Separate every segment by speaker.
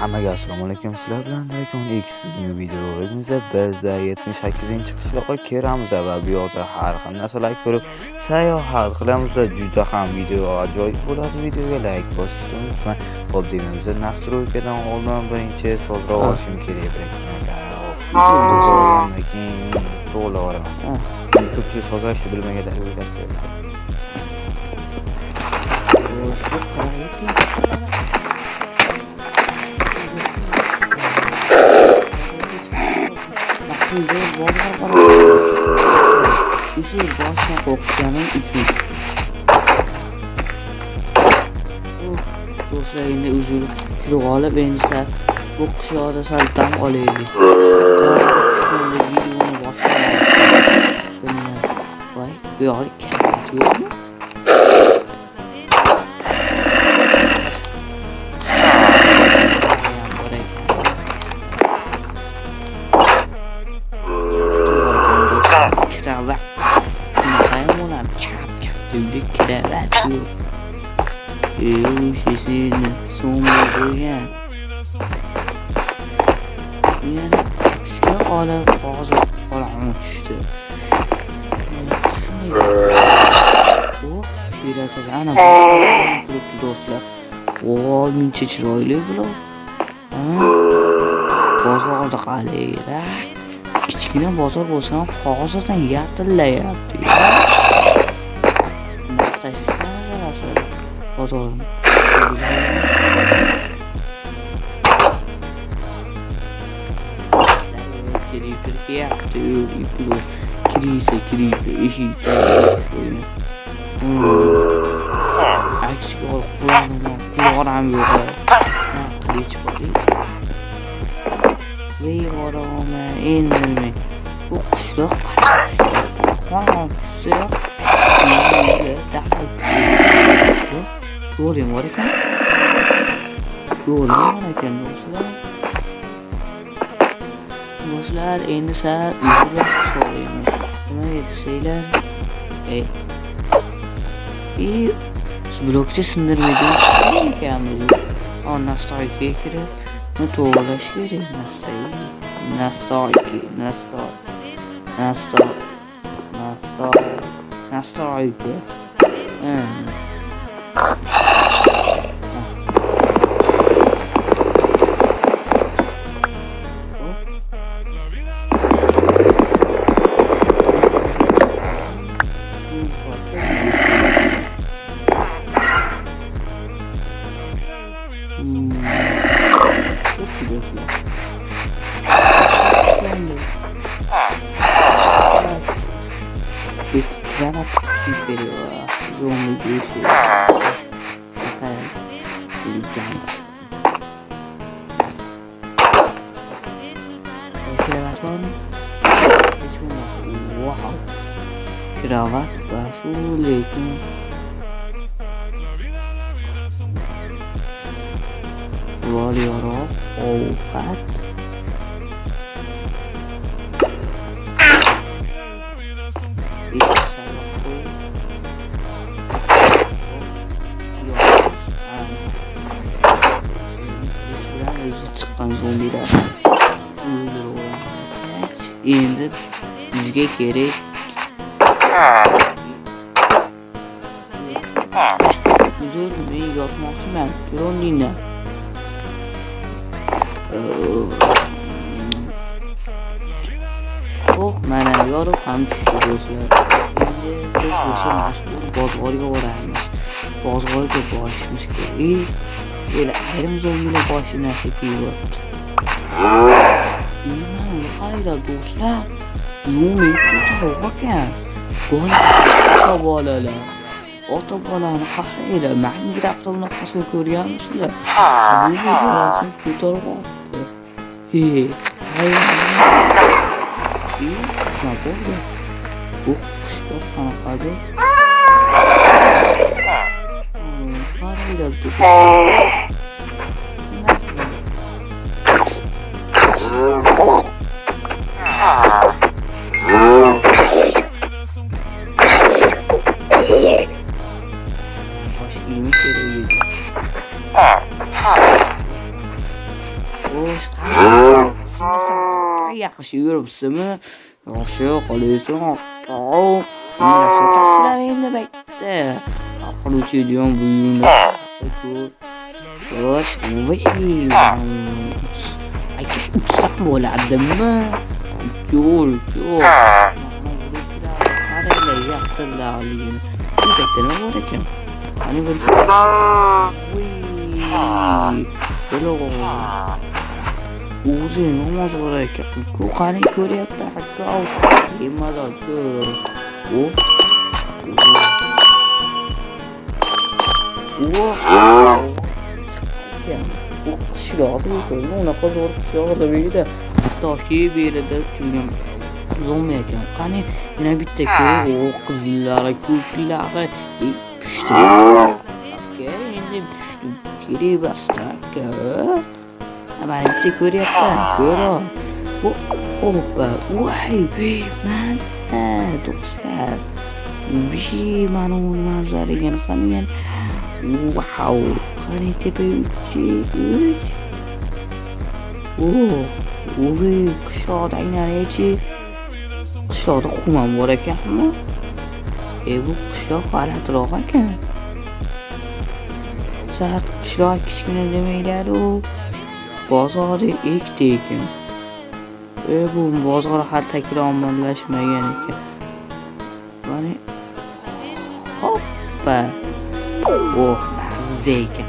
Speaker 1: Hammaga assalomu alaykum. Sizlar bilan Dragon X bugungi videomizda bizda 78-qishloqqa kiramiz va bu yoqda har xil narsalar ko'rib sayohat qilamiz. Juda ham video ajoyib bo'ladi. Videoga like bosishni unutmang. Xo'p, deymizda nastroykadan oldin birinchi sozlab olishim kerak. Keyin to'g'rilaman. Ko'pchilik sozlashni bilmaganlar o'ylab ko'radi.
Speaker 2: Uzun boshqa qo'rqganim uchun. Do'stlar, endi uzun kirib olib, endi bu qishloqda sal dam olaylik. Videoni boshlaymiz. Voy, bu yoqda kalit yo'qmi? Kiravat. Saya mau nak cap duduk kiravat tu. Sini semua punya. Ni sekarang orang uçtu. Oh, kira sekarang grup dostlar. Oh, mince chiroyli bular. Bozorda qalay. Kichkina bozor bo'lsa ham hozirdan yartillayapti. Bozor. Kirisa eshik. Aksiga qulog'im yo'q. Qilich bor. Veyvorama endi bu qishloq qon qishloq ko'ring bor ekan do'stlar endi sal yurib so'rayman nima desanglar blokcha sindirmaydi ekanmiz nastroyga kirib to'g'rilash kerak. Настройки. Kiravat superior, zombie juice. Wow, kiravat basu lekin warrior ovqat. Çıkan zombiler endi bizga kerak uzun men yotmoqchiman ko'rindinglar mana yorib ham tushdi do'stlar. Endi biz o'sha mashhur bozorga boramiz. Bozorga borishimiz kerak. Böyle ayrim zombiler başına çekiyordu. Hayda dostlar. Zombi kurtarı bakın. Böyle otobalanı kahrıyla ben bir hafta nasıl görüyor musunuz? Zombi kurtarı baktı. Hayır. Ne oldu? Bu kuşlar kanadı. Kahrıyla tuttu. Başka yemek yeri yedi. Xo'sh, qanaqa yaxshi yuribsizmi? Yaxshi qolaysan, aka. Mana sotasizlar endi bekda. Qiluvchidigan buyurni. Xo'sh, voy. Aka utsam bo'ladimi? Yo'q. Qaranglar, yaqtirlar oligini. Bu bekda nima bor ekan? Qani bir. Voy. O'zi namoz o'qir ekan. Qani ko'ryapti aka. Bemalol ko'r. Bu qishloqda ekan, unaqa zo'r qishloqda deydi. Hattoki bu yerda turgan zo'mi ekan. Qani yana bitta ko'r, qizlari, ko'plari pushti. Aka, endi pushti. Kerak basta aka. Mana bitta ko'ryapman, ko'ro. Oppa, voy, mazza, do'stlar. Mana bu manzaraga qaragan. Wow, qani tepa uch. Voy, qishloqda aylanaychi. Qishloqda qum ham bor ekanmi? Bu qishloq g'alatiroq ekan. Sar qishloq kichkina demaylar-u. Bozori ekdi ekan. Bu bozor hali takrorlashmagan ekan. Mana hoppa. Mazza ekan.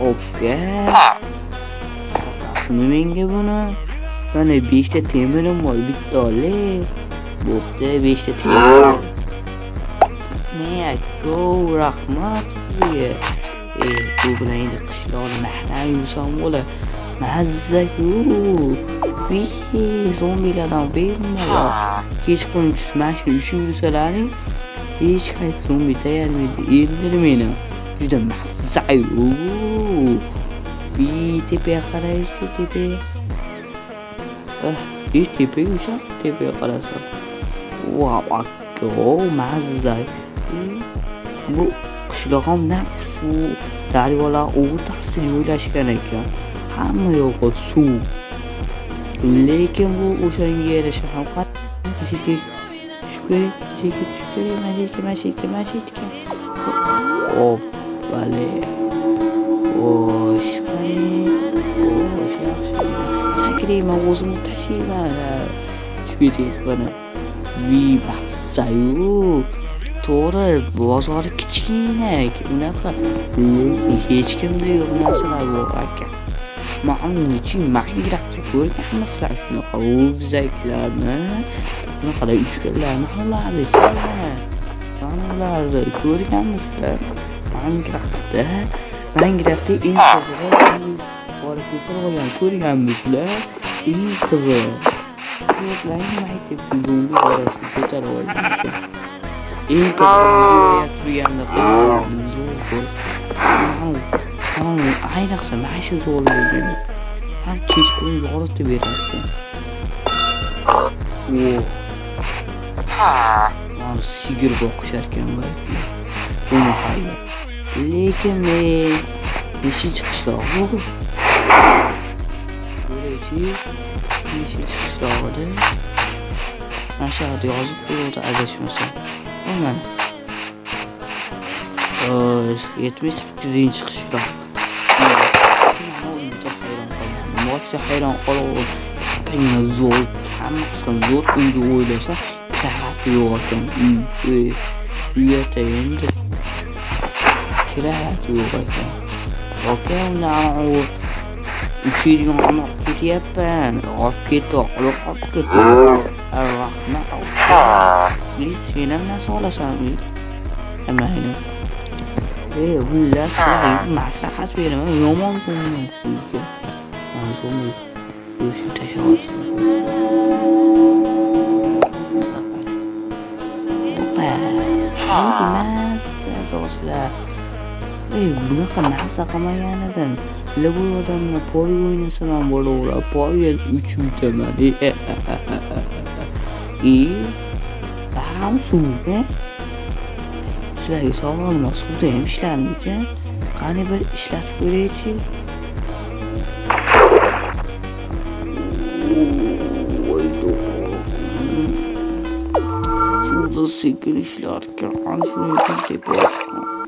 Speaker 2: Oka. Sotasizmi menga buni? Mana 5 ta temirim bor, bitta ole. Bo'pti, 5 ta temir. Aka, rahmat sizga. Bu bilan endi qishloqda mahram yursam bo'la. Mazza-ku. Zombilardan bemalol. Kechqurun mashina uchun yursalaring, hech qaysi zombi tayyormaydi. Endi meni juda mazza-ku. Tepaga qaraychi, tepaga. Tepaga o'sha tepaga qarasam. Wow, aka, mazza. Bu qishloqimdan suv, daryolar o'rtasida joylashgan ekan. Hamma yo'q suv. Lekin bu o'shanga yarasha ham qattiq mashika. Bale. Yaxshi. Sakrayman, o'zimni tashlayman. Tushib baxsayu. To'g'ri, bozori kichkina, unaqa hech kimda yo'q narsalar bor aka. Minecraftda ko'rganmisizlar shunaqa o'zaklarni, bunaqalar uchqunlarni havolarni manalarni ko'rganmisizlar? Minecraftda eng qizig'i borib ko'rgan ko'rganmisizlar? Eng qizig'i ko'rganlar maktabda zombi borasini ko'tarib olgan. Eng qizig'i turganda zo'r. Ayniqsa mana shu zo'rligini ham kechqurun yoritib beradi. Mana sigir boqishar ekan balki. Buni hayır. Lekin men beshinchi qishloq bu. Beshinchi qishlog'ida mana shu yerda yozib qo'ydi adashmasam. Mana 78-qishloq. Boshqa hayron qolib qanday zo'r, hammasi zo'r uyda o'ylasa, saati yo'q ekan. Uyda endi kirayat yo'q ekan. Oka, undan uchirgan ham ketyapman. Olib ketdi. Rahmat. Sen ham narsa olasanmi? Mayli. Xullas, maslahat beraman, yomon ko'nglim sizga. Mazmunli go'sht tashlayapsiz. Do'stlar, bunaqa narsa qilmagan edim. Bu odamni poy o'ynasam ham bo'laveradi. Poyga 3 yutaman. Ham suvda. Sizlarga savol suvda ham ishlarmikan? Qani bir ishlatib ko'raychi. juda sekin ishlarkan. Shuning uchun tepayotgan.